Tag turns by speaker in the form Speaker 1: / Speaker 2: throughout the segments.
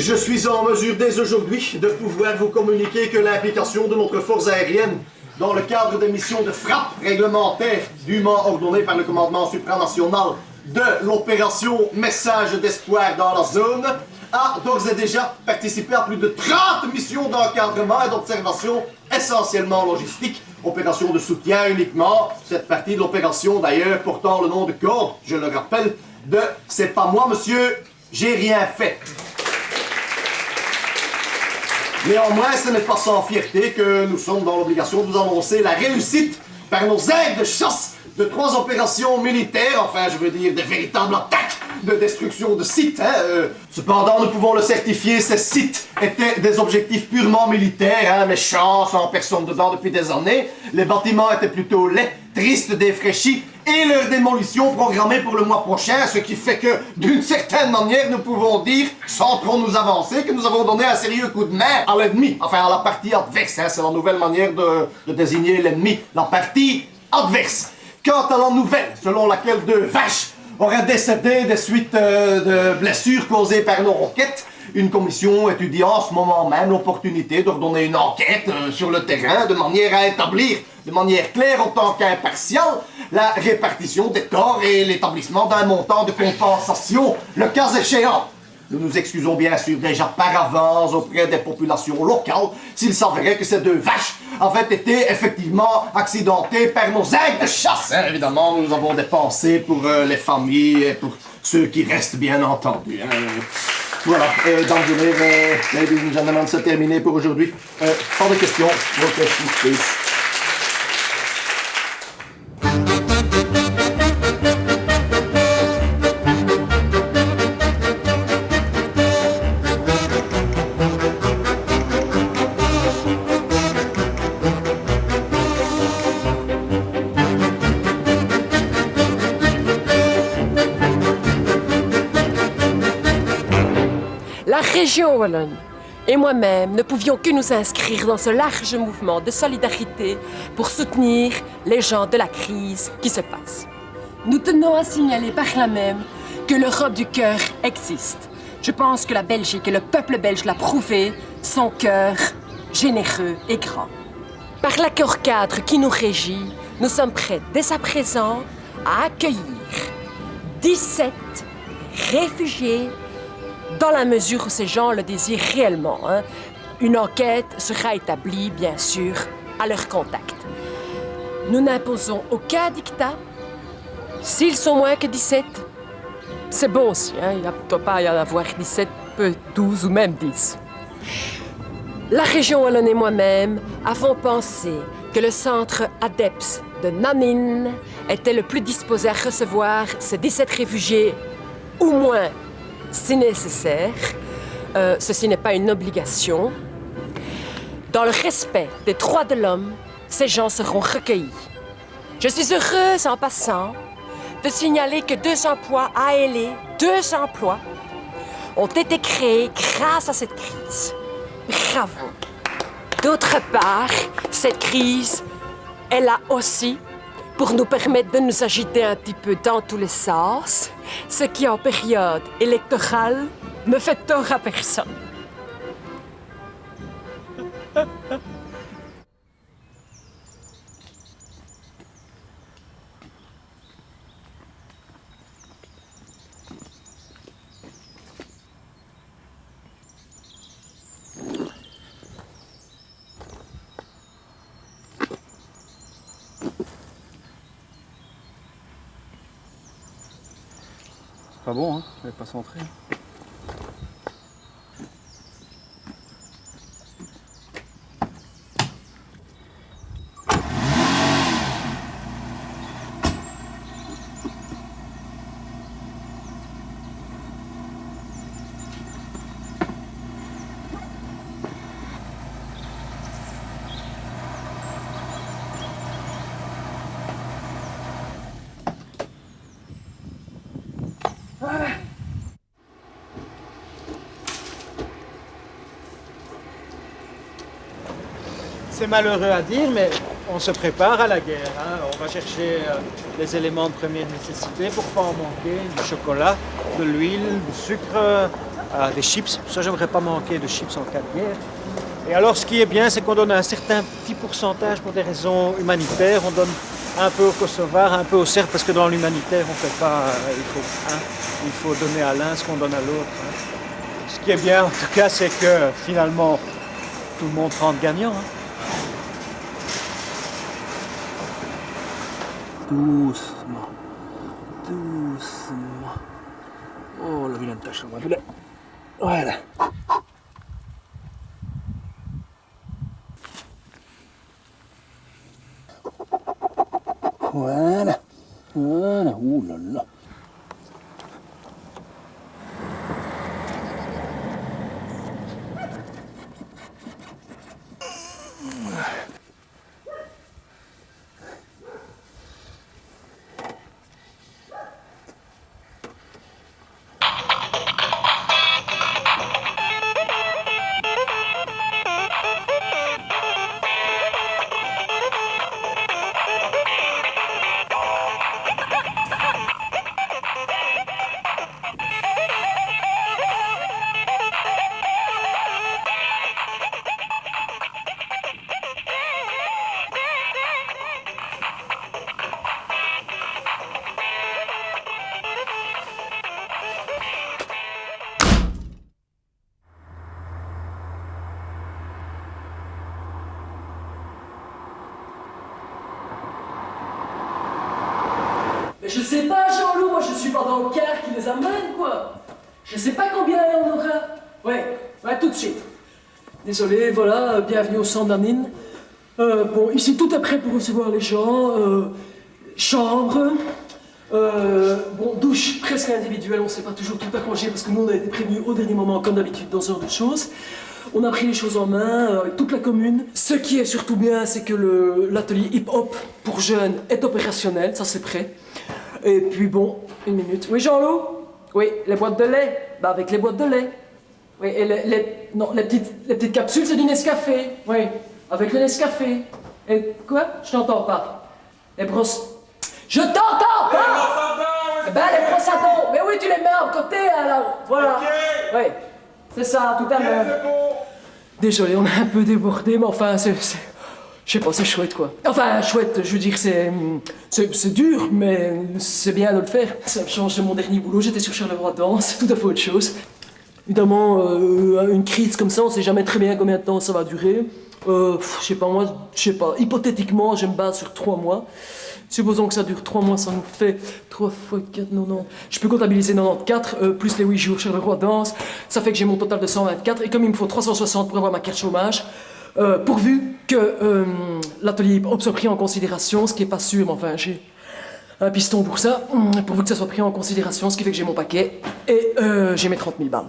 Speaker 1: Je suis en mesure dès aujourd'hui de pouvoir vous communiquer que l'implication de notre force aérienne dans le cadre des missions de frappe réglementaires dûment ordonnées par le commandement supranational de l'opération Message d'espoir dans la zone a d'ores et déjà participé à plus de 30 missions d'encadrement et d'observation essentiellement logistiques, opérations de soutien uniquement, cette partie de l'opération d'ailleurs portant le nom de code, je le rappelle, de « C'est pas moi monsieur, j'ai rien fait ». Néanmoins, ce n'est pas sans fierté que nous sommes dans l'obligation de vous annoncer la réussite par nos aides de chasse de 3 opérations militaires, enfin je veux dire des véritables attaques de destruction de sites. Cependant, nous pouvons le certifier, ces sites étaient des objectifs purement militaires, méchants, sans personne dedans depuis des années. Les bâtiments étaient plutôt laids, tristes, défraîchis, et leur démolition programmée pour le mois prochain, ce qui fait que, d'une certaine manière, nous pouvons dire, sans trop nous avancer, que nous avons donné un sérieux coup de main à l'ennemi, enfin à la partie adverse, c'est la nouvelle manière de désigner l'ennemi, la partie adverse. Quant à la nouvelle, selon laquelle 2 vaches auraient décédé des suites de blessures causées par nos roquettes, une commission étudie en ce moment même l'opportunité d'ordonner une enquête sur le terrain de manière à établir de manière claire autant qu'impartiale la répartition des torts et l'établissement d'un montant de compensation, le cas échéant. Nous nous excusons bien sûr déjà par avance auprès des populations locales s'il s'avérait que ces 2 vaches avaient été effectivement accidentées par nos aides de chasse. Évidemment, nous avons des pensées pour les familles et pour ceux qui restent, bien entendu. Voilà, dames et messieurs, ladies and gentlemen, c'est terminé pour aujourd'hui. Pas de questions. No questions, please.
Speaker 2: La région wallonne et moi-même ne pouvions que nous inscrire dans ce large mouvement de solidarité pour soutenir les gens de la crise qui se passe. Nous tenons à signaler par là même que l'Europe du cœur existe. Je pense que la Belgique et le peuple belge l'a prouvé, son cœur généreux et grand. Par l'accord cadre qui nous régit, nous sommes prêts dès à présent à accueillir 17 réfugiés dans la mesure où ces gens le désirent réellement. Une enquête sera établie, bien sûr, à leur contact. Nous n'imposons aucun dictat. S'ils sont moins que 17, c'est bon aussi. Il ne doit pas y en avoir 17, peut 12 ou même 10. La région wallonne et moi-même avons pensé que le centre ADEPS de Namine était le plus disposé à recevoir ces 17 réfugiés, ou moins si nécessaire. Ceci n'est pas une obligation. Dans le respect des droits de l'homme, ces gens seront recueillis. Je suis heureuse, en passant, de signaler que 2 emplois ALE, 2 emplois, ont été créés grâce à cette crise. Bravo. D'autre part, cette crise est là aussi pour nous permettre de nous agiter un petit peu dans tous les sens, ce qui, en période électorale, ne fait tort à personne.
Speaker 3: Pas bon, hein, je vais pas centrer.
Speaker 4: C'est malheureux à dire, mais on se prépare à la guerre. On va chercher les éléments de première nécessité pour pas en manquer. Du chocolat, de l'huile, du sucre, des chips. Ça, j'aimerais pas manquer de chips en cas de guerre. Et alors, ce qui est bien, c'est qu'on donne un certain petit pourcentage pour des raisons humanitaires. On donne un peu aux Kosovars, un peu aux Serbes, parce que dans l'humanitaire, on fait pas. Il faut donner à l'un ce qu'on donne à l'autre. Ce qui est bien, en tout cas, c'est que finalement, tout le monde rentre gagnant.
Speaker 3: Doucement. Doucement. Oh, la vilaine tache, on va là. Voilà. Voilà. Voilà. Ouh là là.
Speaker 2: Mais je sais pas, Jean-Loup, moi je suis pas dans le car qui les amène, quoi. Je sais pas combien il y en aura. Ouais, tout de suite. Désolé, voilà, bienvenue au centre d'Anine. Bon, ici tout est prêt pour recevoir les gens. Chambre. Bon, douche presque individuelle, on s'est pas toujours tout arrangé parce que nous on a été prévenus au dernier moment, comme d'habitude, dans ce genre de choses. On a pris les choses en main avec toute la commune. Ce qui est surtout bien, c'est que l'atelier hip-hop pour jeunes est opérationnel, ça c'est prêt. Et puis bon, une minute. Oui, Jean-Loup? Oui, les boîtes de lait? Bah avec les boîtes de lait. Oui, et les petites capsules, c'est du Nescafé. Oui, avec le Nescafé. Et quoi? Je t'entends pas. Les brosses... Je t'entends pas! Ben les brosses à dents. Mais oui, tu les mets à côté, alors. Voilà. Oui, c'est ça, tout à l'heure. Désolé, on est un peu débordé, mais enfin, je sais pas, c'est chouette, quoi. Enfin, chouette, je veux dire, c'est dur, mais c'est bien de le faire. Ça me change de mon dernier boulot, j'étais sur Charleroi-Dans, c'est tout à fait autre chose. Évidemment, une crise comme ça, on sait jamais très bien combien de temps ça va durer. Je sais pas, hypothétiquement, je me base sur 3 mois. Supposons que ça dure 3 mois, ça nous fait 3 fois 4, 90. Je peux comptabiliser 94, plus les 8 jours Charleroi-Dans. Ça fait que j'ai mon total de 124. Et comme il me faut 360 pour avoir ma carte chômage, pourvu que l'atelier hip-hop soit pris en considération, ce qui est pas sûr, mais enfin j'ai un piston pour ça, pourvu que ça soit pris en considération, ce qui fait que j'ai mon paquet et j'ai mes 30 000 balles.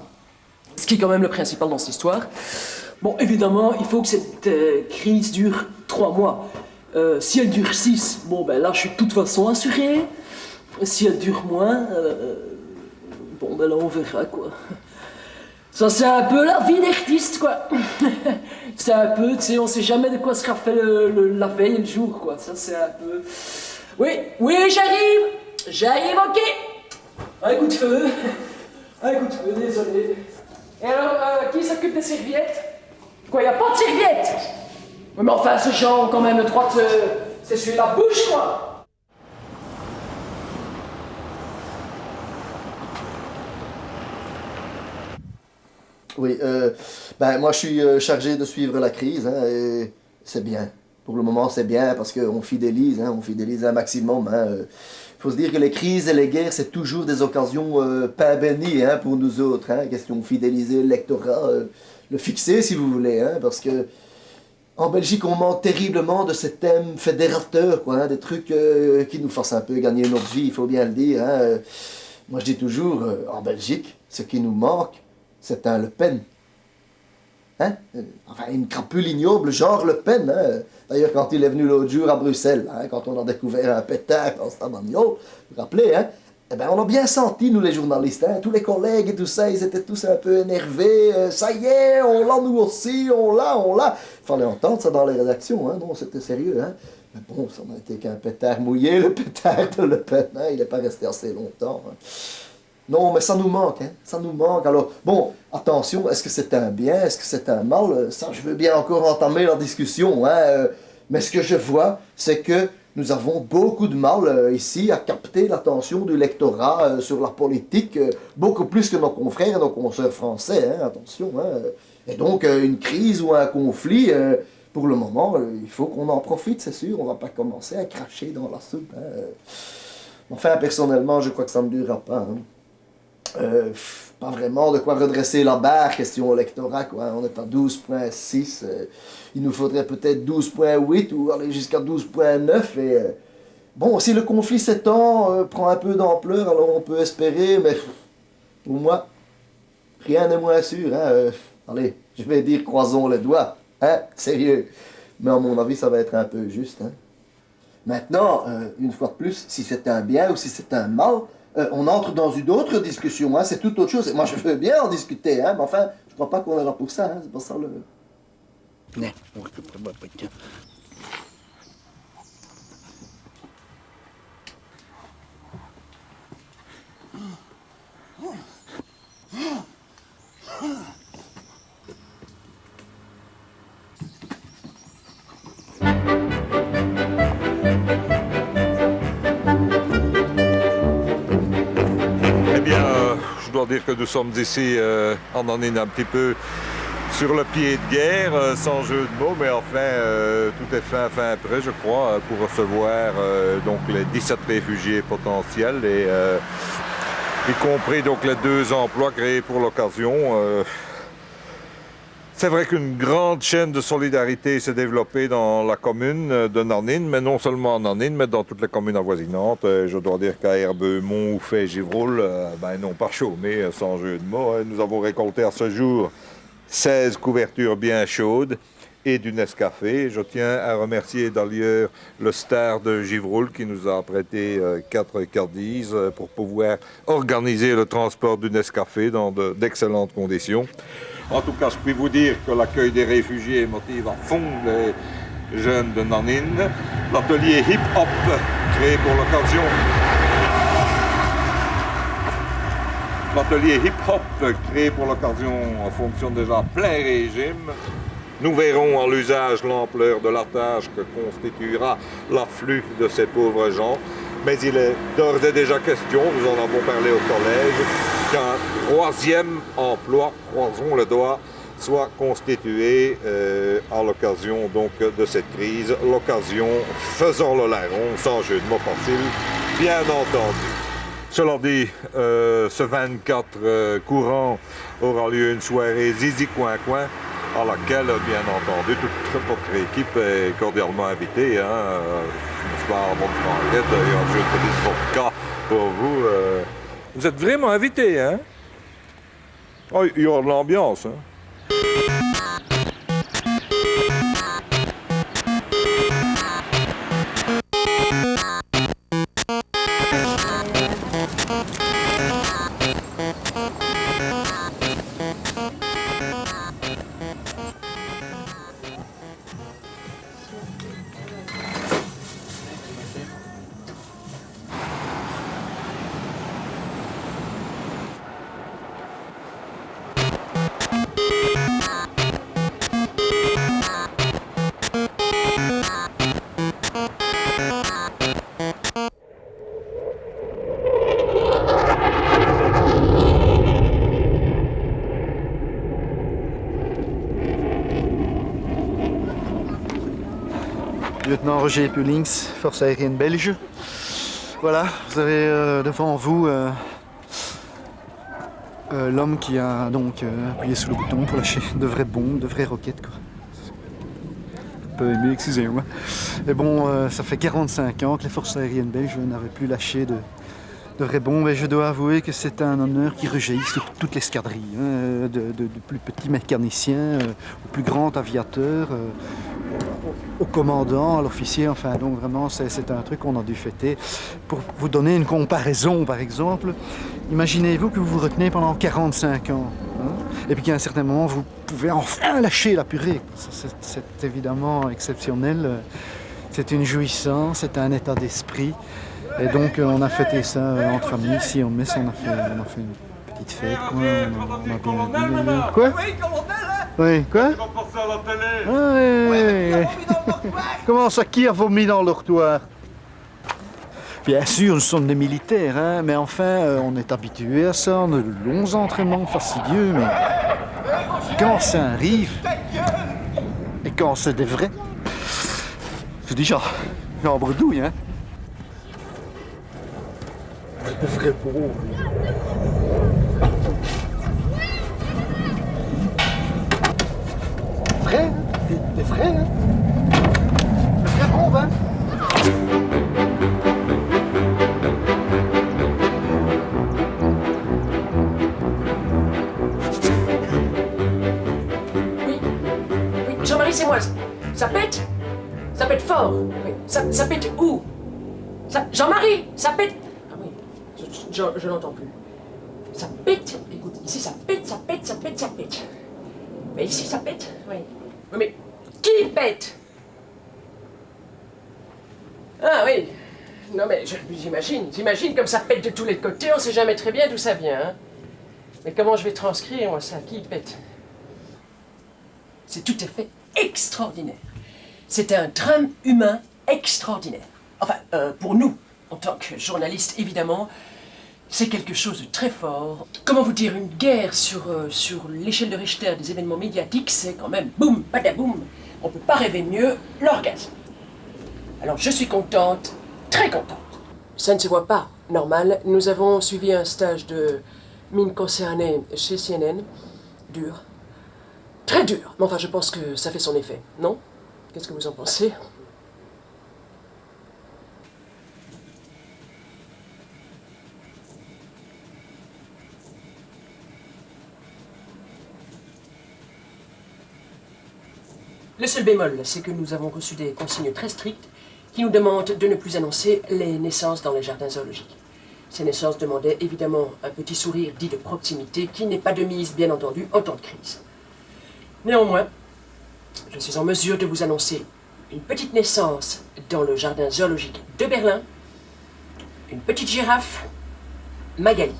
Speaker 2: Ce qui est quand même le principal dans cette histoire. Bon, évidemment, il faut que cette crise dure 3 mois. Si elle dure 6, bon ben là je suis de toute façon assuré. Si elle dure moins, bon ben là on verra quoi. Ça c'est un peu la vie d'artiste quoi. C'est un peu, tu sais, on sait jamais de quoi sera fait la veille et le jour quoi. Ça c'est un peu... Oui j'arrive, ok. Un coup de feu, désolé. Et alors, qui s'occupe des serviettes? Quoi, y a pas de serviettes? Oui, mais enfin, ces gens ont quand même le droit de s'essuyer la bouche, quoi.
Speaker 1: Oui, moi je suis chargé de suivre la crise, hein, et c'est bien. Pour le moment, c'est bien parce qu'on fidélise, on fidélise un maximum. Il faut se dire que les crises et les guerres, c'est toujours des occasions pas bénies pour nous autres. Question de fidéliser l'électorat, le fixer si vous voulez, parce que en Belgique, on manque terriblement de ces thèmes fédérateurs, quoi, des trucs qui nous forcent un peu gagner notre vie, il faut bien le dire. Moi, je dis toujours, en Belgique, ce qui nous manque, c'est un Le Pen. Enfin, une crapule ignoble, genre Le Pen. D'ailleurs, quand il est venu l'autre jour à Bruxelles, quand on a découvert un pétard dans Stamagno, vous vous rappelez, eh ben, on a bien senti, nous les journalistes, tous les collègues et tout ça, ils étaient tous un peu énervés. Ça y est, on l'a nous aussi, on l'a. Il fallait entendre ça dans les rédactions, non, c'était sérieux. Mais bon, ça n'a été qu'un pétard mouillé, le pétard de Le Pen, il n'est pas resté assez longtemps. Non, mais ça nous manque, hein. Ça nous manque. Alors, bon, attention, est-ce que c'est un bien, est-ce que c'est un mal? Ça, je veux bien encore entamer la discussion, hein. Mais ce que je vois, c'est que nous avons beaucoup de mal ici à capter l'attention du lectorat sur la politique, beaucoup plus que nos confrères et nos consoeurs français, hein, attention. Hein. Et donc, une crise ou un conflit, pour le moment, il faut qu'on en profite, c'est sûr. On va pas commencer à cracher dans la soupe. Hein. Enfin, personnellement, je crois que ça ne durera pas. Hein. Pas vraiment de quoi redresser la barre, question électorat, quoi. On est à 12,6. Il nous faudrait peut-être 12,8 ou aller jusqu'à 12,9. Et bon, si le conflit s'étend, prend un peu d'ampleur, alors on peut espérer, mais pour moi, rien n'est moins sûr. Hein. Allez, je vais dire croisons les doigts. Hein, sérieux. Mais à mon avis, ça va être un peu juste. Hein. Maintenant, une fois de plus, si c'est un bien ou si c'est un mal, on entre dans une autre discussion, hein, c'est tout autre chose. Et moi, je veux bien en discuter, hein, mais enfin, je crois pas qu'on est là pour ça, hein, c'est pas ça le...
Speaker 3: Non, on récupère pas de temps.
Speaker 5: Je dois dire que nous sommes ici en Nanine un petit peu sur le pied de guerre, sans jeu de mots, mais enfin tout est fin prêt, je crois, pour recevoir donc les 17 réfugiés potentiels et y compris donc les 2 emplois créés pour l'occasion. C'est vrai qu'une grande chaîne de solidarité s'est développée dans la commune de Nanine, mais non seulement en Nanine, mais dans toutes les communes avoisinantes. Je dois dire qu'à Herbeux, Monthoufet, Givroul, ils n'ont pas chômé, sans jeu de mots. Nous avons récolté à ce jour 16 couvertures bien chaudes et du Nescafé. Je tiens à remercier d'ailleurs le star de Givroul qui nous a prêté 4 cardises pour pouvoir organiser le transport du Nescafé dans d'excellentes conditions. En tout cas, je puis vous dire que l'accueil des réfugiés motive à fond les jeunes de Nanine. L'atelier hip-hop créé pour l'occasion. L'atelier hip-hop créé pour l'occasion fonctionne déjà à plein régime. Nous verrons en l'usage l'ampleur de la tâche que constituera l'afflux de ces pauvres gens. Mais il est d'ores et déjà question, nous en avons parlé au collège, qu'un 3e emploi, croisons le doigt, soit constitué à l'occasion donc de cette crise. L'occasion, faisons le larron, sans jeu de mots facile, bien entendu. Cela dit, ce 24 courant aura lieu une soirée Zizi Coin Coin, à laquelle, bien entendu, toute votre équipe est cordialement invitée. Hein, n'est-ce pas, à bonne franquette, il y a un jeu de petite vodka pour vous. Vous êtes vraiment invité, hein? Oh, il y aura de l'ambiance, hein?
Speaker 6: Lieutenant Roger Pulings, Force aérienne belge. Voilà, vous avez devant vous l'homme qui a donc appuyé sur le bouton pour lâcher de vraies bombes, de vraies roquettes, quoi. Un peu ému, excusez-moi. Et bon, ça fait 45 ans que les forces aériennes belges n'avaient plus lâché de vraies bombes, et je dois avouer que c'est un honneur qui rejaillit sur toute l'escadrille, hein, du plus petit mécanicien au plus grand aviateur, au commandant, à l'officier, enfin donc vraiment c'est un truc qu'on a dû fêter. Pour vous donner une comparaison par exemple, imaginez-vous que vous vous retenez pendant 45 ans, hein, et puis qu'à un certain moment vous pouvez enfin lâcher la purée. C'est évidemment exceptionnel, c'est une jouissance, c'est un état d'esprit. Et donc on a fêté ça entre amis ici en Metz, on a fait une petite fête, quoi. On a bien bu d'ailleurs. Quoi? Oui, quoi?
Speaker 5: Ils vont passer à la télé.
Speaker 6: Ouais. Comment ça, qui a vomi dans le dortoir? Bien sûr, nous sommes des militaires, hein, mais enfin, on est habitués à ça, on a de longs entraînements fastidieux, mais quand ça arrive, et quand c'est des vrais, c'est déjà en bredouille, hein. Des vrais pauvres. Vrais, hein, des vrais, hein. Des vrais bombes, hein.
Speaker 2: Oui, Jean-Marie, c'est moi. Ça pète? Ça pète fort. Oui. Ça pète où? Jean-Marie, ça pète. Ah oui, je n'entends plus. Ça pète. Écoute, ici ça pète, ça pète, ça pète, ça pète. Mais ici ça pète, oui. Oui, mais qui pète? Ah oui. Non mais j'imagine comme ça pète de tous les côtés, on sait jamais très bien d'où ça vient. Hein. Mais comment je vais transcrire moi ça? Qui pète? C'est tout à fait extraordinaire. C'est un drame humain extraordinaire. Enfin, pour nous, en tant que journalistes, évidemment, c'est quelque chose de très fort. Comment vous dire, une guerre sur l'échelle de Richter des événements médiatiques, c'est quand même boum, badaboum. On ne peut pas rêver mieux, l'orgasme. Alors je suis contente, très contente. Ça ne se voit pas, normal. Nous avons suivi un stage de mine concernée chez CNN. Dur. Très dur. Mais enfin, je pense que ça fait son effet, non? Qu'est-ce que vous en pensez? Le seul bémol, c'est que nous avons reçu des consignes très strictes qui nous demandent de ne plus annoncer les naissances dans les jardins zoologiques. Ces naissances demandaient évidemment un petit sourire dit de proximité qui n'est pas de mise, bien entendu, en temps de crise. Néanmoins, je suis en mesure de vous annoncer une petite naissance dans le jardin zoologique de Berlin, une petite girafe, Magali.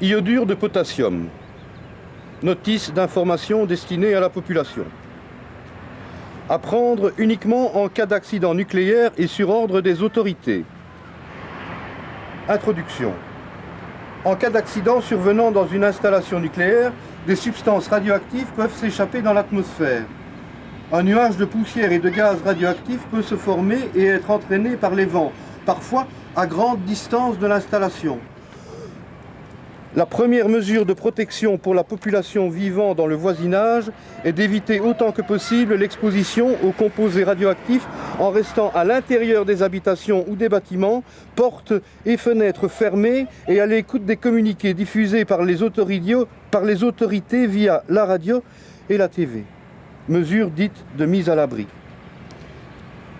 Speaker 7: Iodure de potassium. Notice d'information destinée à la population. À prendre uniquement en cas d'accident nucléaire et sur ordre des autorités. Introduction. En cas d'accident survenant dans une installation nucléaire, des substances radioactives peuvent s'échapper dans l'atmosphère. Un nuage de poussière et de gaz radioactifs peut se former et être entraîné par les vents, parfois à grande distance de l'installation. La première mesure de protection pour la population vivant dans le voisinage est d'éviter autant que possible l'exposition aux composés radioactifs en restant à l'intérieur des habitations ou des bâtiments, portes et fenêtres fermées et à l'écoute des communiqués diffusés par les autorités via la radio et la TV. Mesure dite de mise à l'abri.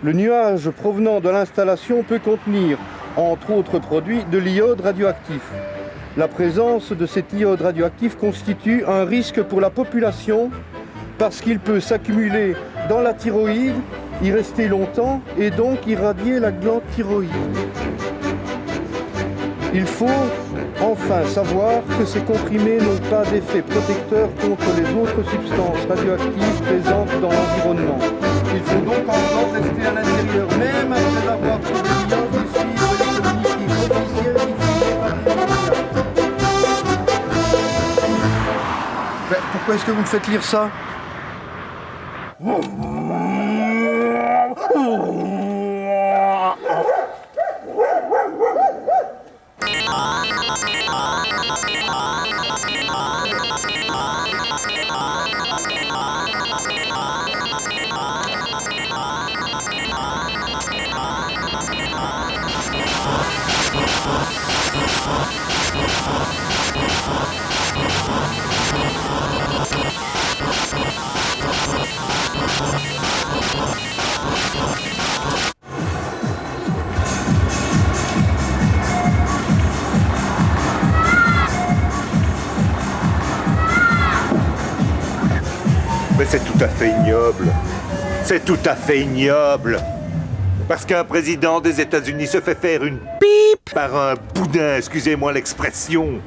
Speaker 7: Le nuage provenant de l'installation peut contenir, entre autres produits, de l'iode radioactif. La présence de cet iode radioactif constitue un risque pour la population parce qu'il peut s'accumuler dans la thyroïde, y rester longtemps et donc irradier la glande thyroïde. Il faut enfin savoir que ces comprimés n'ont pas d'effet protecteur contre les autres substances radioactives présentes dans l'environnement. Il faut donc encore rester à l'intérieur, même après avoir pris de l'iode et suivre les communiqués officiels diffusés par les médias. Pourquoi est-ce que vous me faites lire ça?
Speaker 5: C'est tout à fait ignoble. C'est tout à fait ignoble. Parce qu'un président des États-Unis se fait faire une pipe par un boudin, excusez-moi l'expression.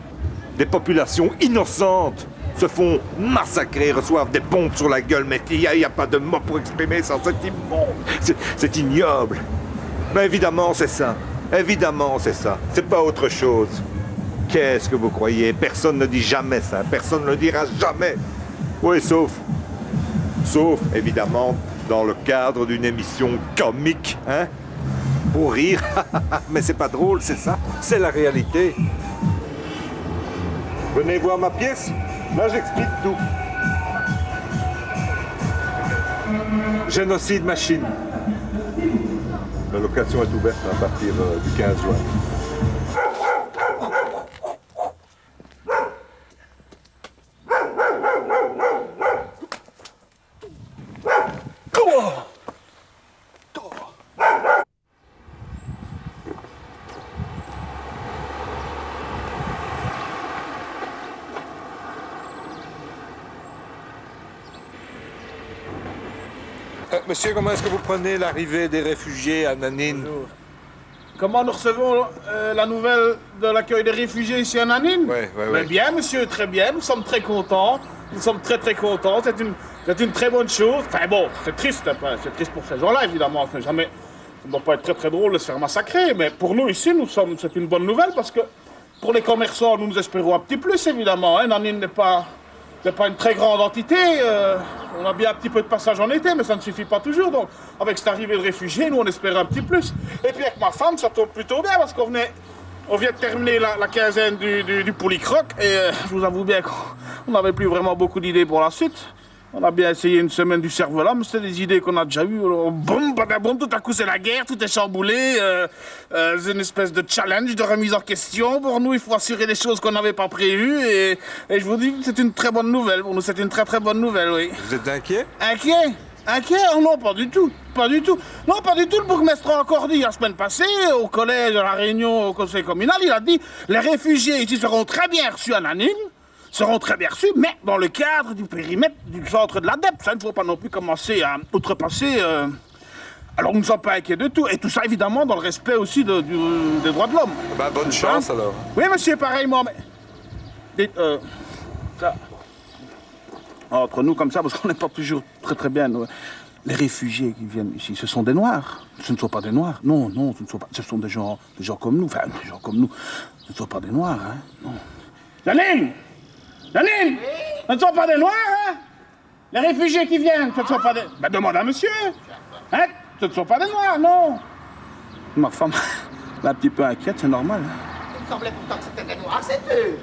Speaker 5: Des populations innocentes se font massacrer, reçoivent des bombes sur la gueule, mais il n'y a pas de mot pour exprimer ça, c'est immonde, c'est ignoble. Mais évidemment, c'est ça. Évidemment, c'est ça. C'est pas autre chose. Qu'est-ce que vous croyez? Personne ne dit jamais ça. Personne ne le dira jamais. Oui, sauf, évidemment, dans le cadre d'une émission comique, hein? Pour rire. Mais c'est pas drôle, c'est ça. C'est la réalité. Venez voir ma pièce. Là, j'explique tout. Génocide machine. La location est ouverte à partir du 15 juin. Monsieur, comment est-ce que vous prenez l'arrivée des réfugiés à Nanine?
Speaker 3: Bonjour. Comment nous recevons la nouvelle de l'accueil des réfugiés ici à Nanine?
Speaker 5: Oui.
Speaker 3: Bien, monsieur, très bien. Nous sommes très contents. Nous sommes très, très contents. C'est une très bonne chose. Enfin bon, c'est triste. C'est triste pour ces gens-là, évidemment. Ça ne doit pas être très, très drôle de se faire massacrer. Mais pour nous, ici, c'est une bonne nouvelle parce que pour les commerçants, nous espérons un petit plus, évidemment. Hein. Nanine n'est pas une très grande entité. On a bien un petit peu de passage en été, mais ça ne suffit pas toujours. Donc, avec cette arrivée de réfugiés, nous, on espérait un petit plus. Et puis, avec ma femme, ça tombe plutôt bien parce qu'on vient de terminer la quinzaine du Polycroc. Et je vous avoue bien qu'on n'avait plus vraiment beaucoup d'idées pour la suite. On a bien essayé une semaine du cerveau-là, mais c'était des idées qu'on a déjà eues. Boum, badaboum, tout à coup c'est la guerre, tout est chamboulé. C'est une espèce de challenge, de remise en question. Pour nous, il faut assurer des choses qu'on n'avait pas prévues. Et je vous dis que c'est une très bonne nouvelle. Pour nous, c'est une très très bonne nouvelle, oui.
Speaker 5: Vous êtes inquiet?
Speaker 3: Inquiet? Oh non, pas du tout. Pas du tout. Non, pas du tout. Le bourgmestre a encore dit la semaine passée, au collège, à la réunion, au conseil communal, il a dit les réfugiés ici seront très bien reçus à Nanine. Seront très bien reçus, mais dans le cadre du périmètre du centre de l'ADEP. Ça, il ne faut pas non plus commencer à outrepasser. Alors, nous ne sommes pas inquiets de tout. Et tout ça, évidemment, dans le respect aussi des droits de l'homme.
Speaker 5: Ben, bonne chance, alors.
Speaker 3: Oui, monsieur, pareillement, mais... Dites, ça... Entre nous, comme ça, parce qu'on n'est pas toujours très très bien. Les réfugiés qui viennent ici, ce sont des Noirs. Ce ne sont pas des Noirs. Non, ce ne sont pas... Ce sont des gens comme nous. Enfin, des gens comme nous. Ce ne sont pas des Noirs, hein. Non. Janine! Janine, ce ne sont pas des Noirs, hein? Les réfugiés qui viennent, ce ne sont pas des... Ben, demande à monsieur. Hein? Ce ne sont pas des Noirs, non. Ma femme, elle est un petit peu inquiète, c'est normal. Hein?
Speaker 1: Il me semblait pourtant que c'était des Noirs, c'est eux.